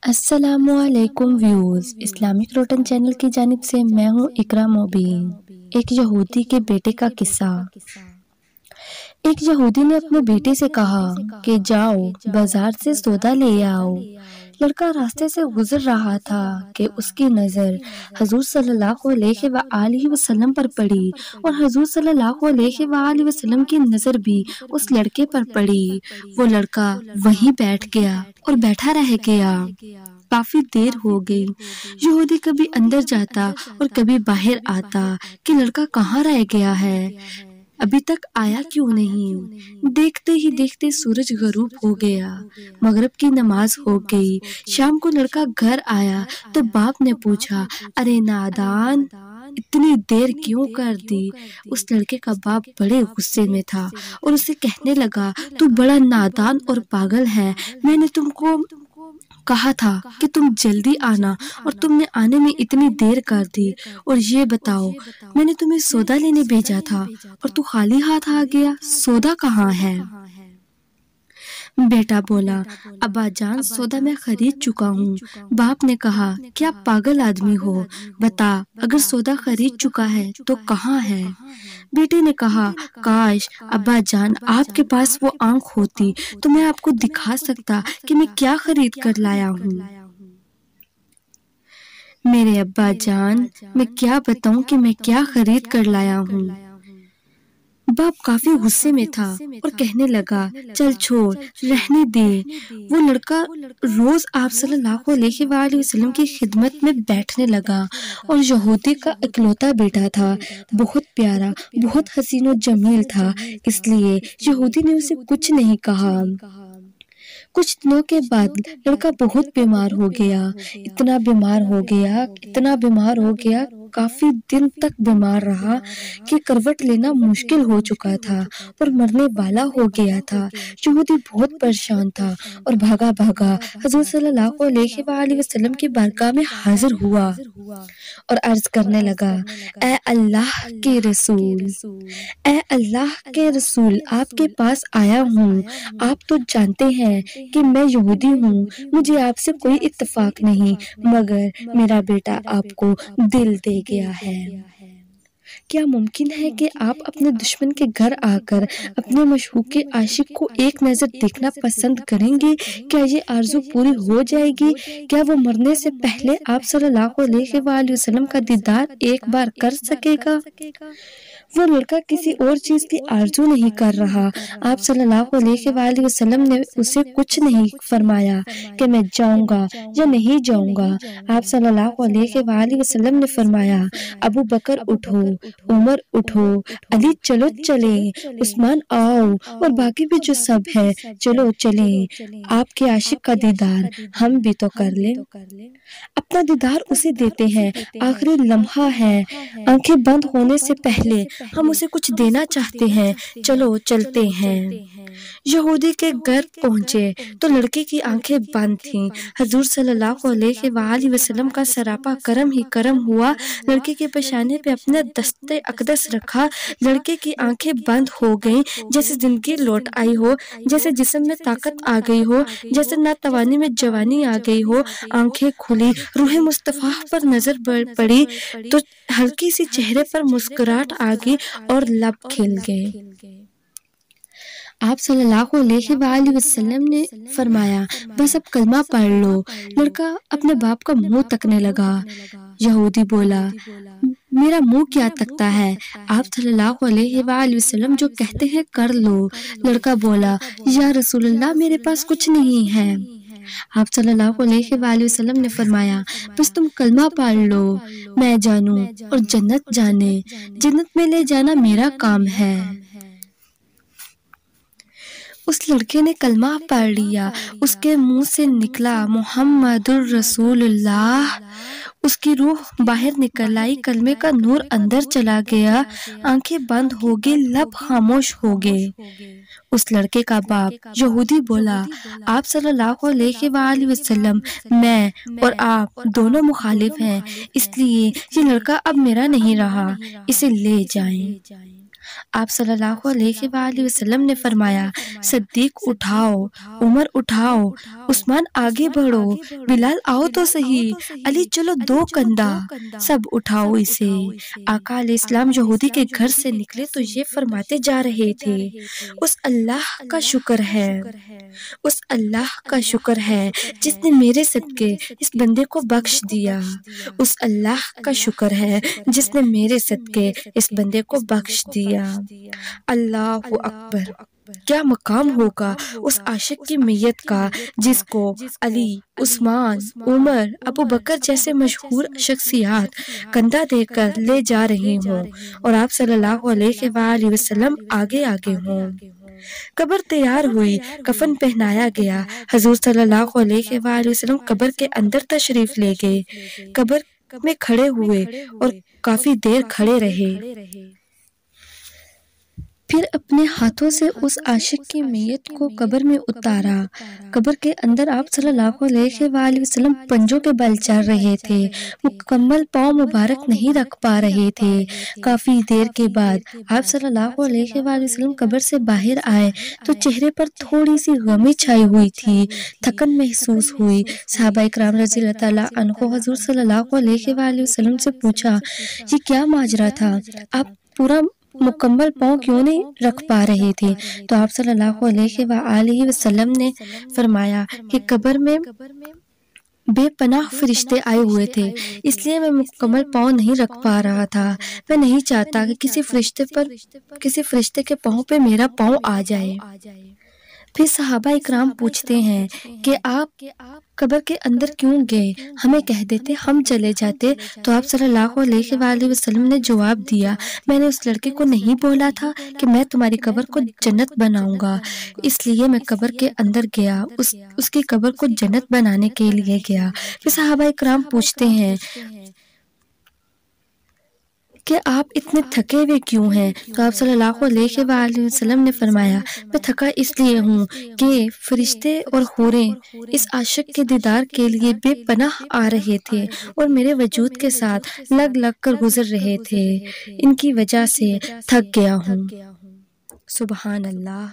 السلام علیکم views, Islamic روٹن channel کی جانب سے میں ہوں اقرا مبین۔ ایک یہودی کے بیٹے کا قصہ۔ ایک یہودی نے اپنے بیٹے سے کہا کہ جاؤ بازار سے سودا لے آؤ۔ لڑکا راستے سے گزر رہا تھا کہ اس کی نظر حضور صلی اللہ علیہ وآلہ وسلم پر پڑی اور حضور صلی اللہ علیہ وآلہ وسلم کی نظر بھی اس لڑکے پر پڑی۔ وہ لڑکا وہیں بیٹھ گیا اور بیٹھا رہ گیا۔ کافی دیر ہو گئی۔ یہودی کبھی اندر جاتا اور کبھی باہر آتا کہ لڑکا کہاں رہ گیا ہے، ابھی تک آیا کیوں نہیں۔ دیکھتے ہی دیکھتے سورج غروب ہو گیا، مغرب کی نماز ہو گئی۔ شام کو لڑکا گھر آیا تو باپ نے پوچھا، ارے نادان، اتنی دیر کیوں کر دی؟ اس لڑکے کا باپ بڑے غصے میں تھا اور اسے کہنے لگا، تو بڑا نادان اور پاگل ہے، میں نے تم کو کہا تھا کہ تم جلدی آنا اور تم نے آنے میں اتنی دیر کر دی، اور یہ بتاؤ میں نے تمہیں سودا لینے بھیجا تھا اور تو خالی ہاتھ آ گیا، سودا کہاں ہے؟ بیٹا بولا، ابا جان سودا میں خرید چکا ہوں۔ باپ نے کہا، کیا پاگل آدمی ہو، بتا اگر سودا خرید چکا ہے تو کہاں ہے؟ بیٹے نے کہا، کاش ابا جان آپ کے پاس وہ آنکھ ہوتی تو میں آپ کو دکھا سکتا کہ میں کیا خرید کر لایا ہوں۔ میرے ابا جان میں کیا بتاؤں کہ میں کیا خرید کر لایا ہوں۔ باپ کافی غصے میں تھا اور کہنے لگا، چل چھوڑ، رہنے دے۔ وہ لڑکا روز آپ صلی اللہ علیہ وآلہ وسلم کی خدمت میں بیٹھنے لگا اور یہودی کا اکلوتا بیٹا تھا، بہت پیارا، بہت حسین و جمیل تھا، اس لیے یہودی نے اسے کچھ نہیں کہا۔ کچھ دنوں کے بعد لڑکا بہت بیمار ہو گیا، اتنا بیمار ہو گیا، کافی دن تک بیمار رہا کہ کروٹ لینا مشکل ہو چکا تھا اور مرنے والا ہو گیا تھا۔ یہودی بہت پریشان تھا اور بھاگا بھاگا حضور صلی اللہ علیہ وآلہ وسلم کی بارگاہ میں حاضر ہوا اور عرض کرنے لگا، اے اللہ کے رسول، اے اللہ کے رسول، آپ کے پاس آیا ہوں۔ آپ تو جانتے ہیں کہ میں یہودی ہوں، مجھے آپ سے کوئی اتفاق نہیں، مگر میرا بیٹا آپ کو دل دے گیا ہے۔ کیا ممکن ہے کہ آپ اپنے دشمن کے گھر آ کر اپنے مشوق عاشق کو ایک نظر دیکھنا پسند کریں گے؟ کیا یہ آرزو پوری ہو جائے گی؟ کیا وہ مرنے سے پہلے آپ صلی اللہ علیہ وآلہ وسلم کا دیدار ایک بار کر سکے گا؟ وہ لڑکا کسی اور چیز کی آرزو نہیں کر رہا۔ آپ صلی اللہ علیہ وآلہ وسلم نے اسے کچھ نہیں فرمایا کہ میں جاؤں گا یا نہیں جاؤں گا۔ آپ صلی اللہ علیہ وآلہ وسلم نے فرمایا، ابو بکر اٹھو، عمر اٹھو، علی چلو چلیں، عثمان آؤ، اور باقی بھی جو سب ہے چلو چلیں، آپ کے عاشق کا دیدار ہم بھی تو کر لیں۔ اپنا دیدار اسے دیتے ہیں، آخری لمحہ ہے، آنکھیں بند ہونے سے پہلے ہم اسے کچھ دینا چاہتے ہیں، چلو چلتے ہیں۔ یہودی کے گھر پہنچے تو لڑکے کی آنکھیں بند تھیں۔ حضور صلی اللہ علیہ وآلہ وسلم کا سراپا کرم ہی کرم ہوا، لڑکے کے پیشانے پہ اپنا دست اقدس رکھا، لڑکے کی آنکھیں بند ہو گئیں، جیسے زندگی لوٹ آئی ہو، جیسے جسم میں طاقت آ گئی ہو، جیسے ناتوانی میں جوانی آ گئی ہو۔ آنکھیں کھلی، روح مصطفیٰ پر نظر پڑی تو ہلکی سی چہرے پر مسکراہٹ آ گئی اور لب کھل گئے۔ آپ صلی اللہ علیہ وآلہ وسلم نے فرمایا، بس اب کلمہ پڑھ لو۔ لڑکا اپنے باپ کا منہ تکنے لگا۔ یہودی بولا، میرا منہ کیا تکتا ہے، آپ صلی اللہ علیہ وآلہ وسلم جو کہتے ہیں کر لو۔ لڑکا بولا، یا رسول اللہ میرے پاس کچھ نہیں ہے۔ آپ صلی اللہ علیہ وآلہ وسلم نے فرمایا، بس تم کلمہ پڑھ لو، میں جانوں اور جنت جانے، جنت میں لے جانا میرا کام ہے۔ اس لڑکے نے کلمہ پڑھ لیا، اس کے منہ سے نکلا محمد الرسول اللہ، اس کی روح باہر نکل آئی، کلمے کا نور اندر چلا گیا، آنکھیں بند ہو گئی، لب خاموش ہو گئے۔ اس لڑکے کا باپ یہودی بولا، آپ صلی اللہ علیہ وآلہ وسلم، میں اور آپ دونوں مخالف ہیں، اس لیے یہ لڑکا اب میرا نہیں رہا، اسے لے جائیں۔ آپ صلی اللہ علیہ وآلہ وسلم نے فرمایا صدیق اٹھاؤ، عمر اٹھاؤ، عثمان آگے بڑھو، بلال آؤ تو صحیح، علی چلو دو کندھا، سب اٹھاؤ اسے۔ آقا علیہ السلام یہودی کے گھر سے نکلے تو یہ فرماتے جا رہے تھے اس اللہ کا شکر ہے، اس اللہ کا شکر ہے جس نے میرے صدقے اس بندے کو بخش دیا، اس اللہ کا شکر ہے جس نے میرے صدقے اس بندے کو بخش دیا۔ اللہ اکبر! کیا مقام ہوگا اس عاشق کی میت کا جس کو علی، عثمان، عمر، ابو بکر جیسے مشہور شخصیات کندھا دے کر لے جا رہی ہوں اور آپ صلی اللہ علیہ وآلہ وسلم آگے آگے ہوں۔ قبر تیار ہوئی، کفن پہنایا گیا، حضور صلی اللہ علیہ وآلہ وسلم قبر کے اندر تشریف لے گئے، قبر میں کھڑے ہوئے اور کافی دیر کھڑے رہے۔ پھر اپنے ہاتھوں سے اس عاشق کی میت کو قبر میں اتارا۔ قبر کے اندر آپ صلی اللہ علیہ وآلہ وسلم پنجوں کے بل چل رہے تھے، مکمل پاؤں مبارک نہیں رکھ پا رہے تھے۔ کافی دیر کے بعد آپ صلی اللہ علیہ وآلہ وسلم قبر سے باہر آئے تو چہرے پر تھوڑی سی غمی چھائی ہوئی تھی، تھکن محسوس ہوئی۔ صحابہ اکرام رضی اللہ تعالیٰ عنہ حضور صلی اللہ علیہ وآلہ وسلم سے پوچھا یہ کیا ماجرا تھا، آپ پورا مکمل پاؤں کیوں نہیں رکھ پا رہے تھے؟ تو آپ صلی اللہ علیہ وآلہ وسلم نے فرمایا کہ قبر میں بے پناہ فرشتے آئے ہوئے تھے، اس لیے میں مکمل پاؤں نہیں رکھ پا رہا تھا، میں نہیں چاہتا کہ کسی فرشتے کے پاؤں پہ میرا پاؤں آ جائے۔ پھر صحابہ اکرام پوچھتے ہیں کہ آپ قبر کے اندر کیوں گئے، ہمیں کہہ دیتے ہم چلے جاتے۔ تو آپ صلی اللہ علیہ وآلہ وسلم نے جواب دیا میں نے اس لڑکے کو نہیں بولا تھا کہ میں تمہاری قبر کو جنت بناؤں گا، اس لیے میں قبر کے اندر گیا، اس کی قبر کو جنت بنانے کے لیے گیا۔ پھر صحابہ اکرام پوچھتے ہیں کہ آپ اتنے تھکے ہوئے کیوں ہیں؟ تو آپ صلی اللہ علیہ وآلہ وسلم نے فرمایا میں تھکا اس لیے ہوں کہ فرشتے اور حوریں اس عاشق کے دیدار کے لیے بے پناہ آ رہے تھے اور میرے وجود کے ساتھ لگ لگ کر گزر رہے تھے، ان کی وجہ سے تھک گیا ہوں۔ سبحان اللہ۔